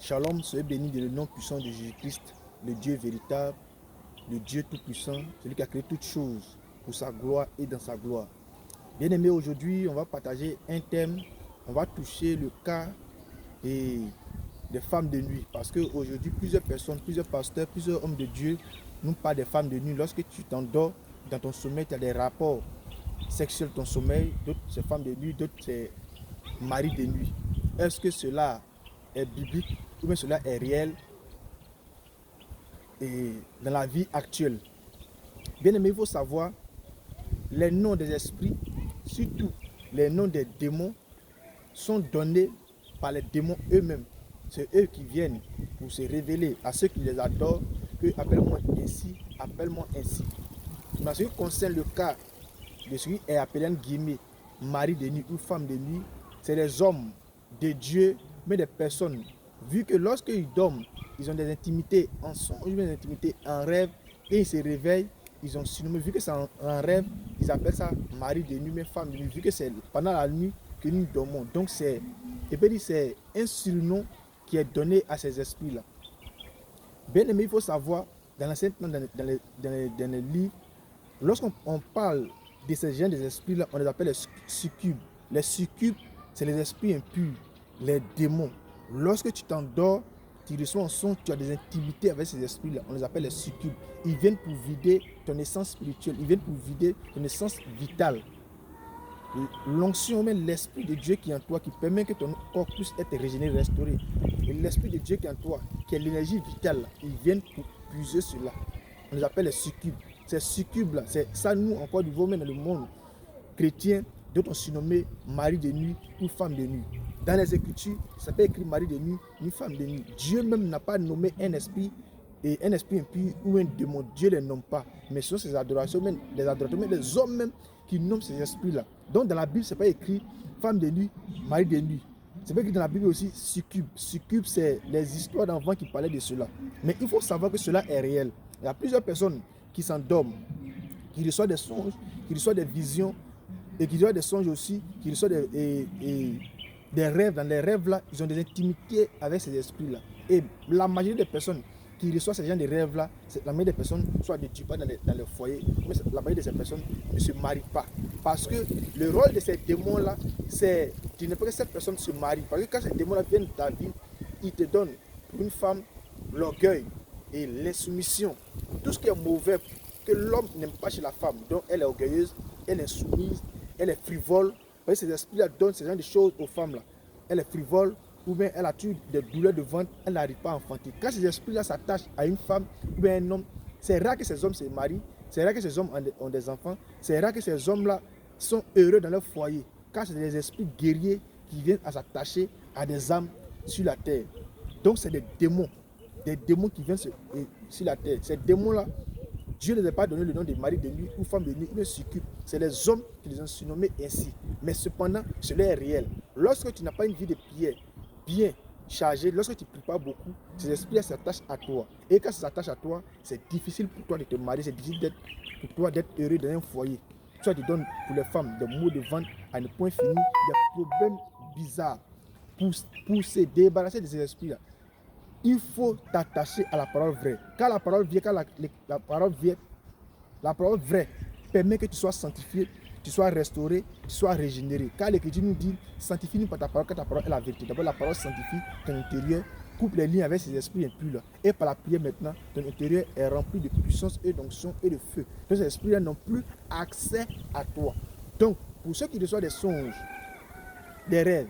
Shalom, soyez bénis dans le nom puissant de Jésus-Christ, le Dieu véritable, le Dieu tout-puissant, celui qui a créé toutes choses pour sa gloire et dans sa gloire. Bien-aimés, aujourd'hui, on va partager un thème, on va toucher le cas des femmes de nuit. Parce qu'aujourd'hui, plusieurs personnes, plusieurs pasteurs, plusieurs hommes de Dieu nous parlent des femmes de nuit. Lorsque tu t'endors dans ton sommeil, tu as des rapports sexuels dans ton sommeil, d'autres c'est femmes de nuit, d'autres c'est maris de nuit. Est-ce que cela est biblique ou bien cela est réel et dans la vie actuelle? Bien aimé, il faut savoir les noms des esprits, surtout les noms des démons, sont donnés par les démons eux-mêmes. C'est eux qui viennent pour se révéler à ceux qui les adorent, que appelle-moi ainsi, appelle-moi ainsi. Mais ce qui concerne le cas de celui qui est appelé en guillemets mari de nuit ou femme de nuit, c'est des hommes de Dieu, mais des personnes, vu que lorsqu'ils dorment, ils ont des intimités en songe, des intimités en rêve, et ils se réveillent, ils ont surnommé, vu que c'est en rêve, ils appellent ça mari de nuit, mais femme de nuit, vu que c'est pendant la nuit que nous dormons. Donc c'est un surnom qui est donné à ces esprits-là. Bien aimé, il faut savoir, dans les livres, lorsqu'on parle de ces gens des esprits-là, on les appelle les succubes. Les succubes, c'est les esprits impurs, les démons. Lorsque tu t'endors, tu reçois un son, tu as des intimités avec ces esprits-là, on les appelle les succubes. Ils viennent pour vider ton essence spirituelle, ils viennent pour vider ton essence vitale. L'onction, même l'esprit de Dieu qui est en toi, qui permet que ton corps puisse être régénéré, restauré. Et l'esprit de Dieu qui est en toi, qui est l'énergie vitale, ils viennent pour puiser cela. On les appelle les succubes. Ces succubes-là, c'est ça, nous, encore du même dans le monde chrétien, d'autres ont surnommé mari de nuit ou femme de nuit. Dans les Écritures, ça peut écrit mari de nuit ni femme de nuit. Dieu même n'a pas nommé un esprit et un esprit impur ou un démon. Dieu ne les nomme pas. Mais ce sont ces adorations, même les adorateurs, même les hommes même qui nomment ces esprits-là. Donc dans la Bible, ce n'est pas écrit femme de nuit, mari de nuit. C'est pas écrit dans la Bible aussi succube. Succube, c'est les histoires d'enfants qui parlaient de cela. Mais il faut savoir que cela est réel. Il y a plusieurs personnes qui s'endorment, qui reçoivent des songes, qui reçoivent des visions, et qui reçoivent des songes aussi, qui reçoivent des rêves. Dans les rêves-là, ils ont des intimités avec ces esprits-là. Et la majorité des personnes qui reçoivent ces gens de rêves-là, la majorité des personnes soit ne tuent pas dans les foyers, mais la majorité de ces personnes ne se marient pas. Parce que le rôle de ces démons-là, c'est tu ne peux que cette personne se marie. Parce que quand ces démons-là viennent dans ta vie, ils te donnent pour une femme l'orgueil et l'insoumission. Tout ce qui est mauvais que l'homme n'aime pas chez la femme. Donc elle est orgueilleuse, elle est soumise, elle est frivole. Parce que ces esprits-là donnent ce genre de choses aux femmes là. Elle est frivole, ou bien elle a eu des douleurs de ventre, elle n'arrive pas à enfanter. Quand ces esprits-là s'attachent à une femme ou bien un homme, c'est rare que ces hommes se marient, c'est rare que ces hommes ont des enfants, c'est rare que ces hommes-là sont heureux dans leur foyer. Car c'est des esprits guerriers qui viennent à s'attacher à des âmes sur la terre. Donc c'est des démons qui viennent sur la terre. Ces démons-là, Dieu ne les a pas donné le nom de mari de nuit ou femme de nuit ou de succube. C'est les hommes qui les ont surnommés ainsi. Mais cependant, cela est réel. Lorsque tu n'as pas une vie de prière bien chargée, lorsque tu ne pries pas beaucoup, ces esprits s'attachent à toi. Et quand ça s'attache à toi, c'est difficile pour toi de te marier, c'est difficile pour toi d'être heureux dans un foyer. Toi, tu donnes pour les femmes des maux de ventre à ne point fini, des problèmes bizarres. Pour se débarrasser de ces esprits-là, il faut t'attacher à la parole vraie. Quand la parole vient, la parole vraie permet que tu sois sanctifié, tu sois restauré, tu sois régénéré. Car l'Écriture nous dit, sanctifie-nous par ta parole, car ta parole est la vérité. D'abord, la parole sanctifie ton intérieur, coupe les liens avec ces esprits impurs. Et par la prière maintenant, ton intérieur est rempli de puissance et d'onction et de feu. Donc ces esprits-là n'ont plus accès à toi. Donc, pour ceux qui reçoivent des songes, des rêves,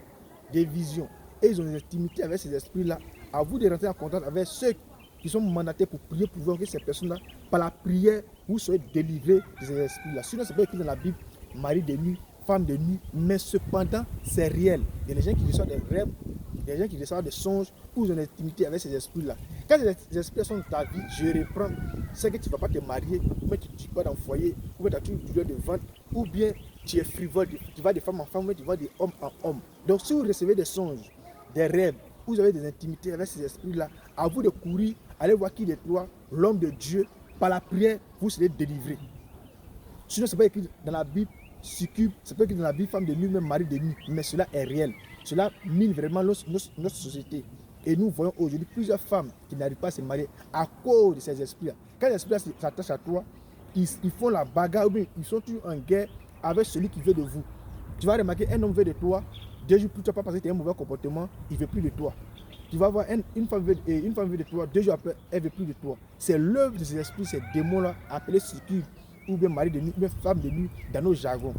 des visions, et ils ont des intimités avec ces esprits-là, à vous de rentrer en contact avec ceux qui sont mandatés pour prier pour voir que ces personnes-là, par la prière, vous soyez délivrés de ces esprits-là. Sinon, c'est pas écrit dans la Bible, mari de nuit, femme de nuit, mais cependant, c'est réel. Il y a des gens qui reçoivent des rêves, il y a des gens qui reçoivent des songes, ou ils ont des intimités avec ces esprits-là. Quand ces esprits sont dans ta vie, je reprends, c'est que tu ne vas pas te marier, ou bien tu ne dis pas dans le foyer, ou bien tu as une douleur de ventre, ou bien tu es frivole, tu vas de femme en femme, ou bien tu vas de homme en homme. Donc si vous recevez des songes, des rêves, vous avez des intimités avec ces esprits-là, à vous de courir, allez voir qui de toi, l'homme de Dieu, par la prière, vous serez délivré. Sinon, ce n'est pas écrit dans la Bible, succube, ce n'est pas écrit dans la Bible, femme de nuit, même mari de nuit, mais cela est réel. Cela mine vraiment notre société. Et nous voyons aujourd'hui plusieurs femmes qui n'arrivent pas à se marier à cause de ces esprits-là. Quand les esprits s'attachent à toi, ils font la bagarre, ou bien ils sont toujours en guerre avec celui qui veut de vous. Tu vas remarquer, un homme veut de toi, 2 jours plus tard, pas parce que tu as un mauvais comportement, il ne veut plus de toi. Tu vas voir une femme veut de toi, 2 jours après, elle ne veut plus de toi. C'est l'œuvre de ces esprits, ces démons-là, appelés succubes, ou bien mari de nuit, ou bien femme de nuit, dans nos jargons.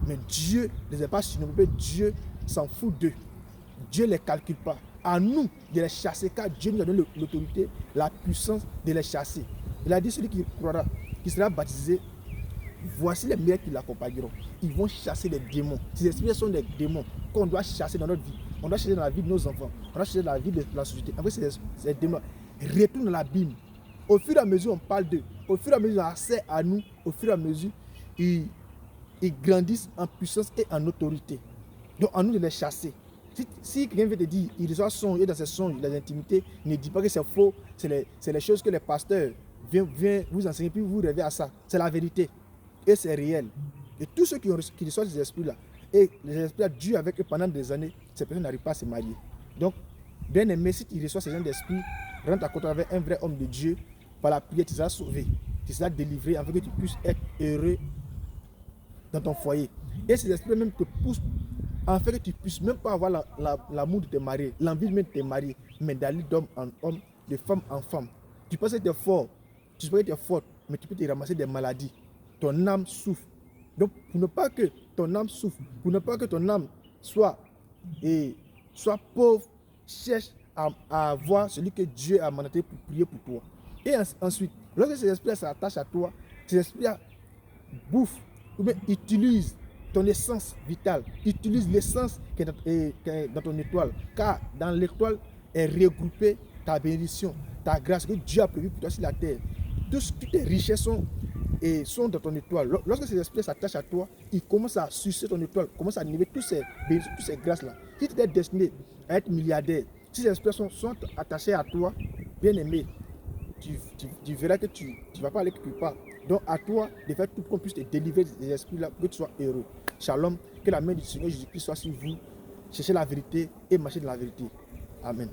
Mais Dieu ne les a pas surnommés, Dieu s'en fout d'eux. Dieu ne les calcule pas. À nous de les chasser, car Dieu nous a donné l'autorité, la puissance de les chasser. Il a dit, celui qui croira, qui sera baptisé, voici les meilleurs qui l'accompagneront. Ils vont chasser les démons. Ces esprits sont des démons qu'on doit chasser dans notre vie. On doit chasser dans la vie de nos enfants. On doit chasser dans la vie de la société. En fait, ces démons retournent dans l'abîme. Au fur et à mesure, on parle d'eux. Au fur et à mesure, ils ont accès à nous. Au fur et à mesure, ils grandissent en puissance et en autorité. Donc, à nous de les chasser. Si quelqu'un veut te dire, il reçoit son et dans ses songes, les intimités, ne dis pas que c'est faux. C'est les choses que les pasteurs viennent vous enseigner, puis vous rêvez à ça. C'est la vérité. Et c'est réel. Et tous ceux qui reçoivent ces esprits-là, et les esprits-là durent avec eux pendant des années, ces personnes n'arrivent pas à se marier. Donc, bien aimé, si tu reçois ces gens d'esprit, rentre à côté avec un vrai homme de Dieu, par la prière, tu seras sauvé. Tu seras délivré afin que tu puisses être heureux dans ton foyer. Et ces esprits même te poussent afin que tu puisses même pas avoir l'amour de te marier, l'envie même de te marier, mais d'aller d'homme en homme, de femme en femme. Tu penses que tu es fort, tu penses que tu es forte, mais tu peux te ramasser des maladies. Ton âme souffre. Donc, pour ne pas que ton âme souffre, pour ne pas que ton âme soit pauvre, cherche à avoir celui que Dieu a mandaté pour prier pour toi. Et ensuite, lorsque ces esprits s'attachent à toi, ces esprits bouffent ou bien utilisent ton essence vitale, utilisent l'essence qui est dans ton étoile. Car dans l'étoile est regroupée ta bénédiction, ta grâce que Dieu a prévu pour toi sur la terre. Toutes tes richesses sont dans ton étoile. Lorsque ces esprits s'attachent à toi, ils commencent à sucer ton étoile, commencent à niveler toutes ces bénédictions, toutes ces grâces-là. Si tu es destiné à être milliardaire, si ces esprits sont attachés à toi, bien aimé, tu verras que tu ne vas pas aller quelque part. Donc à toi de faire tout pour qu'on puisse te délivrer des esprits-là, que tu sois heureux. Shalom, que la main du Seigneur Jésus-Christ soit sur vous. Cherchez la vérité et marchez dans la vérité. Amen.